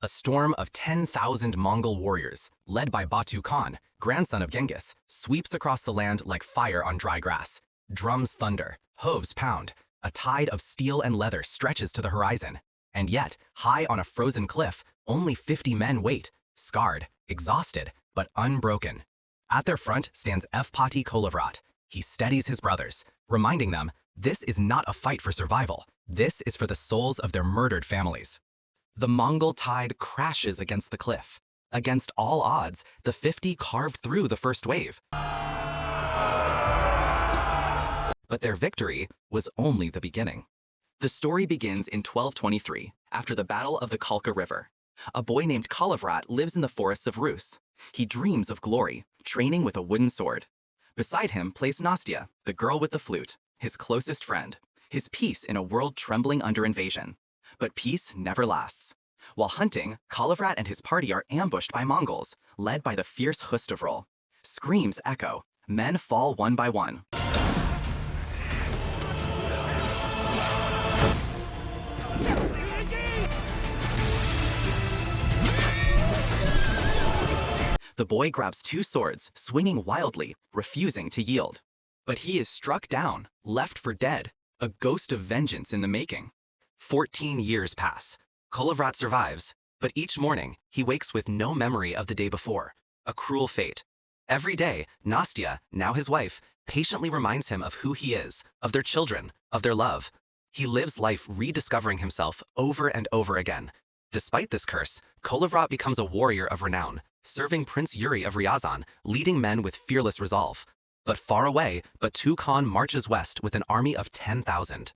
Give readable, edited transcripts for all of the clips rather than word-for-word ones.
A storm of 10,000 Mongol warriors, led by Batu Khan, grandson of Genghis, sweeps across the land like fire on dry grass. Drums thunder, hooves pound, a tide of steel and leather stretches to the horizon. And yet, high on a frozen cliff, only 50 men wait, scarred, exhausted, but unbroken. At their front stands Evpaty Kolovrat. He steadies his brothers, reminding them, this is not a fight for survival. This is for the souls of their murdered families. The Mongol tide crashes against the cliff. Against all odds, the 50 carved through the first wave. But their victory was only the beginning. The story begins in 1223, after the Battle of the Kalka River. A boy named Kolovrat lives in the forests of Rus. He dreams of glory, training with a wooden sword. Beside him plays Nastya, the girl with the flute, his closest friend, his peace in a world trembling under invasion. But peace never lasts. While hunting, Kolovrat and his party are ambushed by Mongols, led by the fierce Hustavrol. Screams echo. Men fall one by one. The boy grabs two swords, swinging wildly, refusing to yield. But he is struck down, left for dead, a ghost of vengeance in the making. 14 years pass. Kolovrat survives, but each morning he wakes with no memory of the day before, a cruel fate. Every day, Nastya, now his wife, patiently reminds him of who he is, of their children, of their love. He lives life rediscovering himself over and over again. Despite this curse, Kolovrat becomes a warrior of renown, serving Prince Yuri of Ryazan, leading men with fearless resolve. But far away, Batu Khan marches west with an army of 10,000.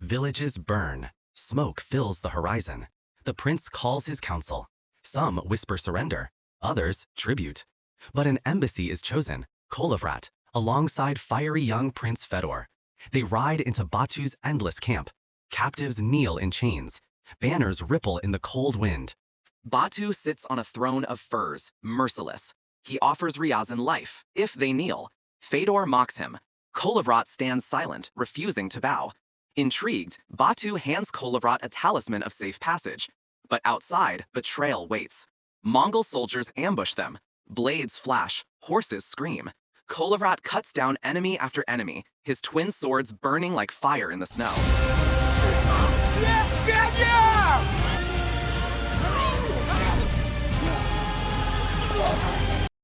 Villages burn. Smoke fills the horizon. The prince calls his council. Some whisper surrender, others tribute. But an embassy is chosen, Kolovrat, alongside fiery young Prince Fedor. They ride into Batu's endless camp. Captives kneel in chains. Banners ripple in the cold wind. Batu sits on a throne of furs, merciless. He offers Ryazan life, if they kneel. Fedor mocks him. Kolovrat stands silent, refusing to bow. Intrigued, Batu hands Kolovrat a talisman of safe passage. But outside, betrayal waits. Mongol soldiers ambush them. Blades flash, horses scream. Kolovrat cuts down enemy after enemy, his twin swords burning like fire in the snow.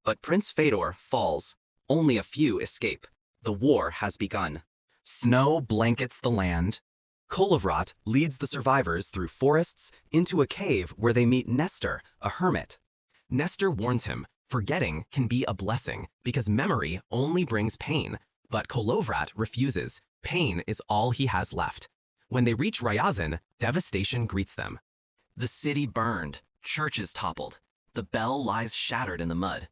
But Prince Fedor falls. Only a few escape. The war has begun. Snow blankets the land. Kolovrat leads the survivors through forests into a cave where they meet Nestor, a hermit. Nestor warns him, forgetting can be a blessing because memory only brings pain. But Kolovrat refuses. Pain is all he has left. When they reach Ryazan, devastation greets them. The city burned, churches toppled. The bell lies shattered in the mud.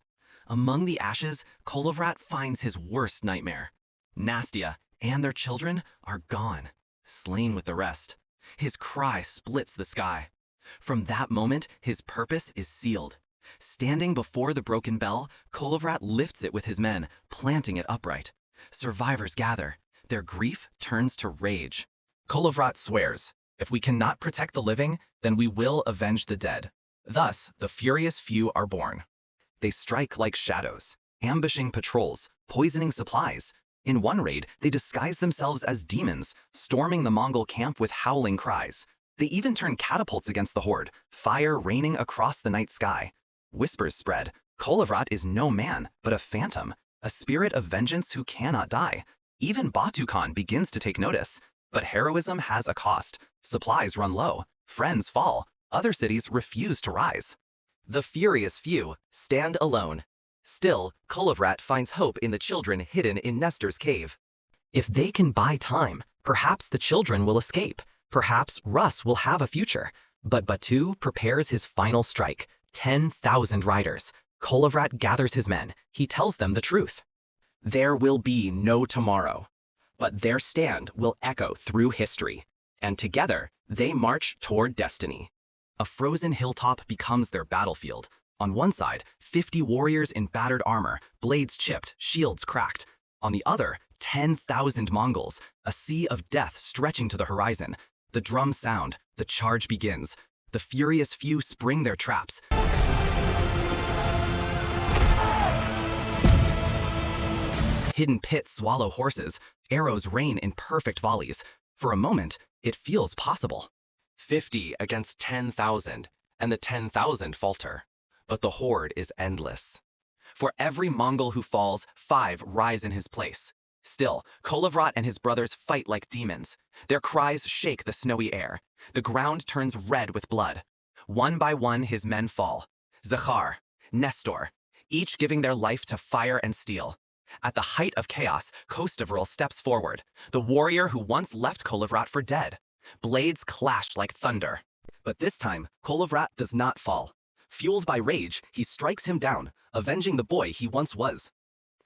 Among the ashes, Kolovrat finds his worst nightmare. Nastya and their children are gone, slain with the rest. His cry splits the sky. From that moment, his purpose is sealed. Standing before the broken bell, Kolovrat lifts it with his men, planting it upright. Survivors gather. Their grief turns to rage. Kolovrat swears, if we cannot protect the living, then we will avenge the dead. Thus, the furious few are born. They strike like shadows, ambushing patrols, poisoning supplies. In one raid, they disguise themselves as demons, storming the Mongol camp with howling cries. They even turn catapults against the horde, fire raining across the night sky. Whispers spread. Kolovrat is no man, but a phantom, a spirit of vengeance who cannot die. Even Batu Khan begins to take notice. But heroism has a cost. Supplies run low, friends fall, other cities refuse to rise. The furious few stand alone. Still, Kolovrat finds hope in the children hidden in Nestor's cave. If they can buy time, perhaps the children will escape. Perhaps Rus will have a future. But Batu prepares his final strike. 10,000 riders. Kolovrat gathers his men. He tells them the truth. There will be no tomorrow. But their stand will echo through history. And together, they march toward destiny. A frozen hilltop becomes their battlefield. On one side, 50 warriors in battered armor, blades chipped, shields cracked. On the other, 10,000 Mongols, a sea of death stretching to the horizon. The drums sound, the charge begins. The furious few spring their traps. Hidden pits swallow horses. Arrows rain in perfect volleys. For a moment, it feels possible. 50 against 10,000, and the 10,000 falter. But the horde is endless. For every Mongol who falls, 5 rise in his place. Still, Kolovrat and his brothers fight like demons. Their cries shake the snowy air. The ground turns red with blood. One by one, his men fall. Zakhar, Nestor, each giving their life to fire and steel. At the height of chaos, Kostavral steps forward, the warrior who once left Kolovrat for dead. Blades clash like thunder. But this time, Kolovrat does not fall. Fueled by rage, he strikes him down, avenging the boy he once was.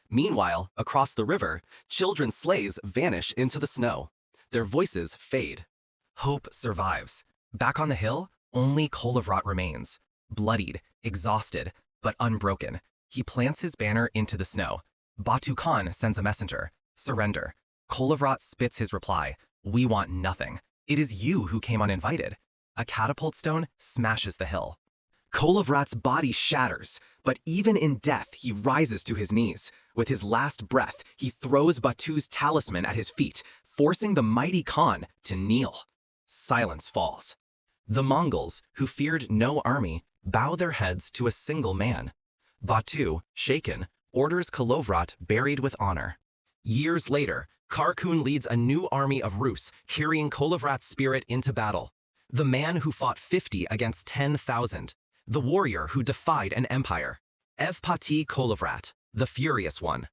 Meanwhile, across the river, children's sleighs vanish into the snow. Their voices fade. Hope survives. Back on the hill, only Kolovrat remains. Bloodied, exhausted, but unbroken. He plants his banner into the snow. Batu Khan sends a messenger. Surrender. Kolovrat spits his reply. We want nothing. It is you who came uninvited. A catapult stone smashes the hill. Kolovrat's body shatters, but even in death he rises to his knees. With his last breath, he throws Batu's talisman at his feet, forcing the mighty Khan to kneel. Silence falls. The Mongols, who feared no army, bow their heads to a single man. Batu, shaken, orders Kolovrat buried with honor. Years later, Kharkun leads a new army of Rus, carrying Kolovrat's spirit into battle. The man who fought 50 against 10,000. The warrior who defied an empire. Evpaty Kolovrat, the Furious One.